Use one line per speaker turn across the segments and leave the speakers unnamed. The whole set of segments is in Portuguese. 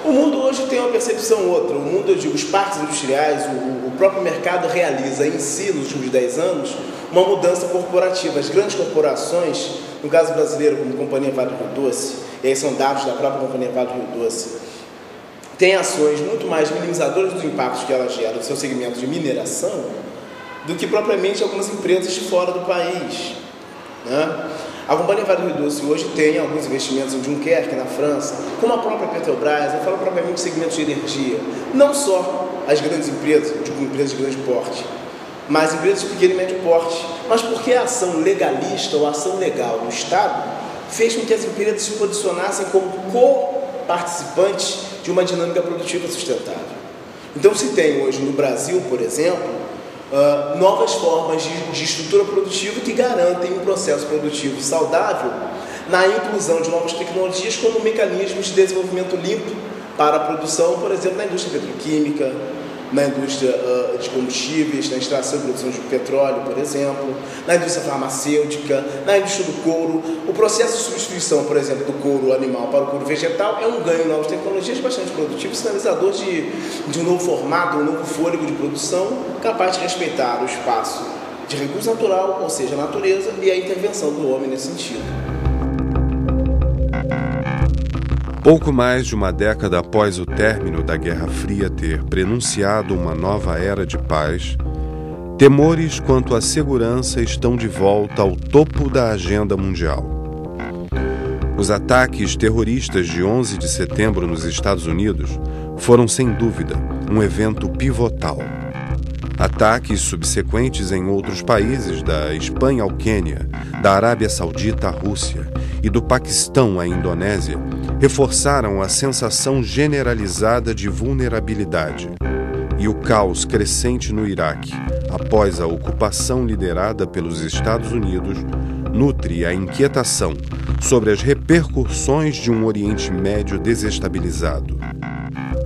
O mundo hoje tem uma percepção outra. O mundo, eu digo, os parques industriais, o próprio mercado realiza em si, nos últimos 10 anos, uma mudança corporativa. As grandes corporações, no caso brasileiro, como a Companhia Vale do Rio Doce, e aí são dados da própria Companhia Vale do Rio Doce, tem ações muito mais minimizadoras dos impactos que ela gera no seu segmento de mineração do que propriamente algumas empresas de fora do país, né? A Companhia Vale do Rio Doce hoje tem alguns investimentos em Dunkerque, na França, como a própria Petrobras, eu falo propriamente de segmentos de energia. Não só as grandes empresas, tipo empresas de grande porte, mas empresas de pequeno e médio porte. Mas porque a ação legalista ou a ação legal do Estado fez com que as empresas se posicionassem como co-participantes de uma dinâmica produtiva sustentável. Então se tem hoje no Brasil, por exemplo, novas formas de estrutura produtiva que garantem um processo produtivo saudável na inclusão de novas tecnologias como mecanismos de desenvolvimento limpo para a produção, por exemplo, na indústria petroquímica, na indústria de combustíveis, na extração e produção de petróleo, por exemplo, na indústria farmacêutica, na indústria do couro. O processo de substituição, por exemplo, do couro animal para o couro vegetal é um ganho em novas tecnologias bastante produtivo, sinalizador de um novo formato, um novo fôlego de produção capaz de respeitar o espaço de recurso natural, ou seja, a natureza, e a intervenção do homem nesse sentido.
Pouco mais de uma década após o término da Guerra Fria ter prenunciado uma nova era de paz, temores quanto à segurança estão de volta ao topo da agenda mundial. Os ataques terroristas de 11 de setembro nos Estados Unidos foram, sem dúvida, um evento pivotal. Ataques subsequentes em outros países, da Espanha ao Quênia, da Arábia Saudita à Rússia e do Paquistão à Indonésia, reforçaram a sensação generalizada de vulnerabilidade. E o caos crescente no Iraque, após a ocupação liderada pelos Estados Unidos, nutre a inquietação sobre as repercussões de um Oriente Médio desestabilizado.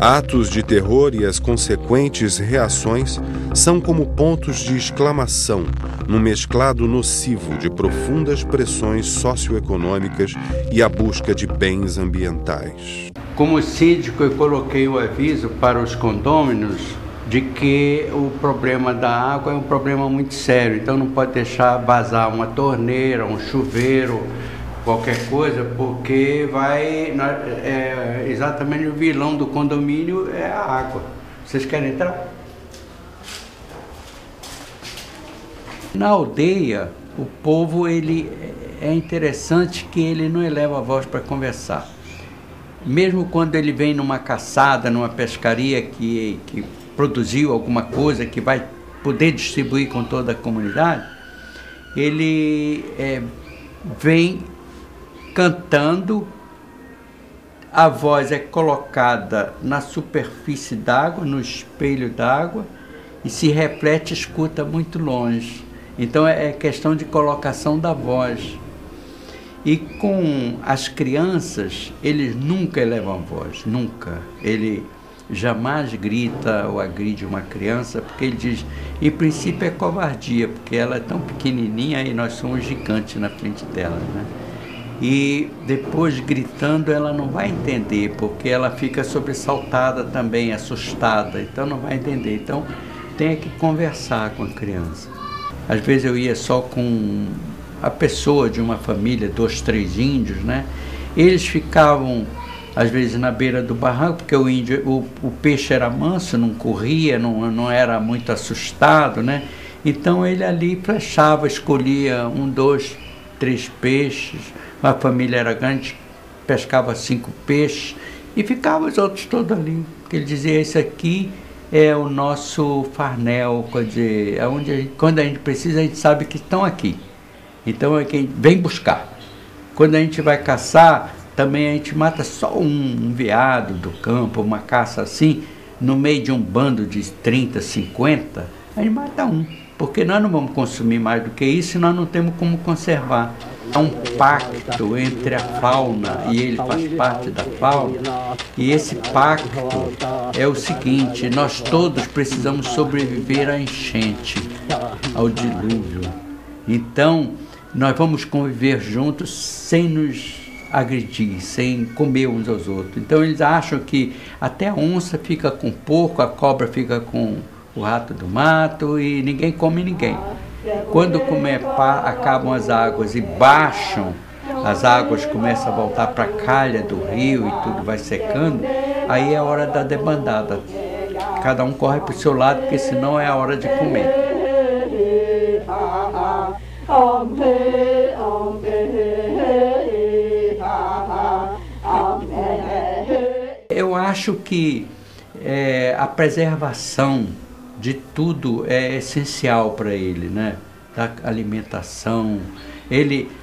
Atos de terror e as consequentes reações são como pontos de exclamação num mesclado nocivo de profundas pressões socioeconômicas e a busca de bens ambientais.
Como síndico, eu coloquei o aviso para os condôminos de que o problema da água é um problema muito sério, então não pode deixar vazar uma torneira, um chuveiro, qualquer coisa, porque vai exatamente o vilão do condomínio é a água. Vocês querem entrar? Na aldeia, o povo, é interessante que ele não eleva a voz para conversar. Mesmo quando ele vem numa caçada, numa pescaria que produziu alguma coisa que vai poder distribuir com toda a comunidade, ele vem cantando, a voz é colocada na superfície d'água, no espelho d'água, e se reflete, escuta muito longe. Então é questão de colocação da voz. E com as crianças, eles nunca elevam a voz, nunca. Ele jamais grita ou agride uma criança, porque ele diz, em princípio é covardia, porque ela é tão pequenininha e nós somos gigantes na frente dela, né? E depois gritando ela não vai entender, porque ela fica sobressaltada também, assustada, então não vai entender. Então tem que conversar com a criança. Às vezes eu ia só com a pessoa de uma família, 2, 3 índios, né? Eles ficavam às vezes na beira do barranco, porque o peixe era manso, não corria, não era muito assustado, né? Então ele ali flechava, escolhia 1, 2, 3 peixes, a família era grande, pescava 5 peixes e ficava os outros todos ali. Porque ele dizia, esse aqui é o nosso farnel, quer dizer, quando a gente precisa, a gente sabe que estão aqui. Então é quem vem buscar. Quando a gente vai caçar, também a gente mata só um veado do campo, uma caça assim, no meio de um bando de 30, 50, a gente mata um. Porque nós não vamos consumir mais do que isso e nós não temos como conservar. Há um pacto entre a fauna e ele faz parte da fauna. E esse pacto é o seguinte, nós todos precisamos sobreviver à enchente, ao dilúvio. Então, nós vamos conviver juntos sem nos agredir, sem comer uns aos outros. Então eles acham que até a onça fica com o porco, a cobra fica com o rato do mato e ninguém come ninguém. Quando acabam as águas e baixam, as águas começam a voltar para a calha do rio e tudo vai secando, aí é a hora da debandada. Cada um corre para o seu lado, porque senão é a hora de comer. Eu acho que a preservação de tudo é essencial para ele, né? Da alimentação.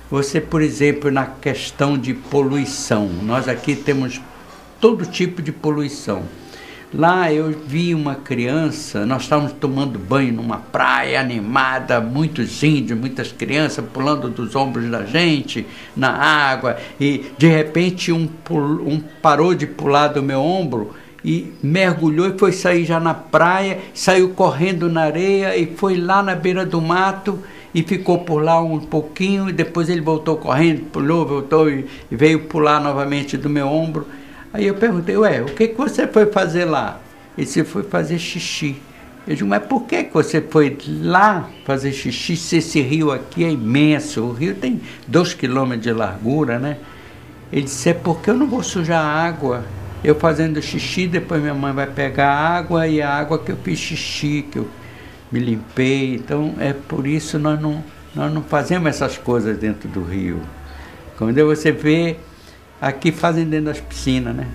Você, por exemplo, na questão de poluição, nós aqui temos todo tipo de poluição. Lá eu vi uma criança, nós estávamos tomando banho numa praia animada, muitos índios, muitas crianças pulando dos ombros da gente na água, e de repente um parou de pular do meu ombro e mergulhou e foi sair já na praia, saiu correndo na areia e foi lá na beira do mato e ficou por lá um pouquinho, e depois ele voltou correndo, pulou, voltou e veio pular novamente do meu ombro. Aí eu perguntei, ué, o que você foi fazer lá? Ele disse, foi fazer xixi. Eu digo, mas por que você foi lá fazer xixi se esse rio aqui é imenso? O rio tem 2 quilômetros de largura, né? Ele disse, é porque eu não vou sujar a água. Eu fazendo xixi, depois minha mãe vai pegar a água, e a água que eu fiz xixi, que eu me limpei. Então, é por isso nós não fazemos essas coisas dentro do rio. Quando você vê, aqui fazem dentro das piscinas, né?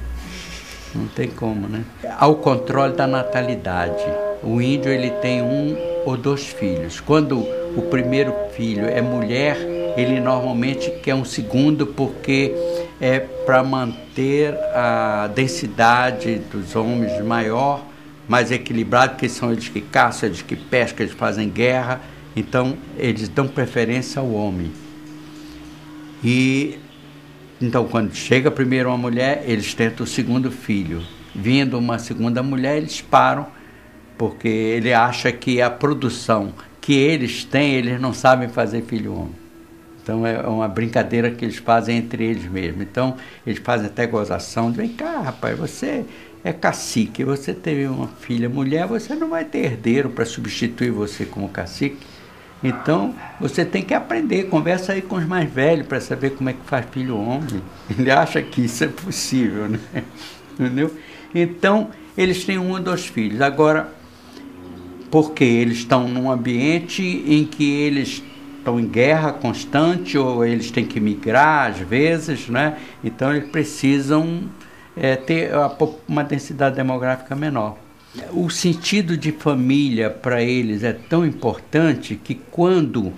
Não tem como, né? Ao controle da natalidade. O índio, ele tem 1 ou 2 filhos. Quando o primeiro filho é mulher, ele normalmente quer um segundo, porque é para manter a densidade dos homens maior, mais equilibrado, que são eles que caçam, eles que pescam, eles fazem guerra. Então, eles dão preferência ao homem. Então, quando chega primeiro uma mulher, eles tentam o segundo filho. Vindo uma segunda mulher, eles param, porque ele acha que a produção que eles têm, eles não sabem fazer filho homem. Então, é uma brincadeira que eles fazem entre eles mesmos. Então, eles fazem até gozação. Vem cá, rapaz, você é cacique, você teve uma filha mulher, você não vai ter herdeiro para substituir você como cacique. Então, você tem que aprender, conversa aí com os mais velhos para saber como é que faz filho homem. Ele acha que isso é possível, né? Entendeu? Então, eles têm 1 ou 2 filhos. Agora, porque eles estão num ambiente em que eles estão em guerra constante, ou eles têm que migrar às vezes, né? Então, eles precisam ter uma densidade demográfica menor. O sentido de família para eles é tão importante que quando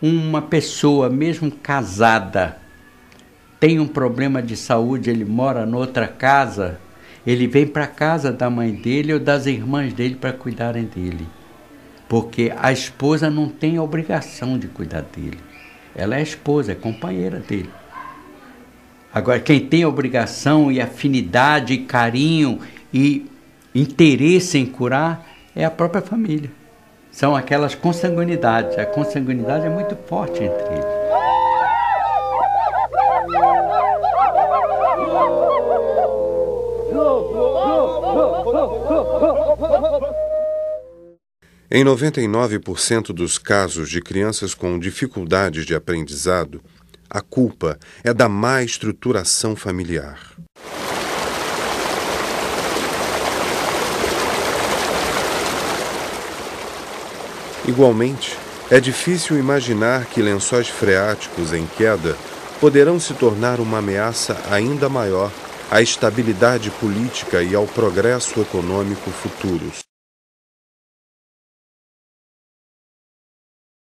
uma pessoa, mesmo casada, tem um problema de saúde, ele mora noutra casa, ele vem para a casa da mãe dele ou das irmãs dele para cuidarem dele. Porque a esposa não tem a obrigação de cuidar dele. Ela é esposa, é companheira dele. Agora, quem tem obrigação e afinidade, e carinho e interesse em curar é a própria família. São aquelas consanguinidades. A consanguinidade é muito forte entre eles.
Em 99% dos casos de crianças com dificuldades de aprendizado, a culpa é da má estruturação familiar. Igualmente, é difícil imaginar que lençóis freáticos em queda poderão se tornar uma ameaça ainda maior à estabilidade política e ao progresso econômico futuros.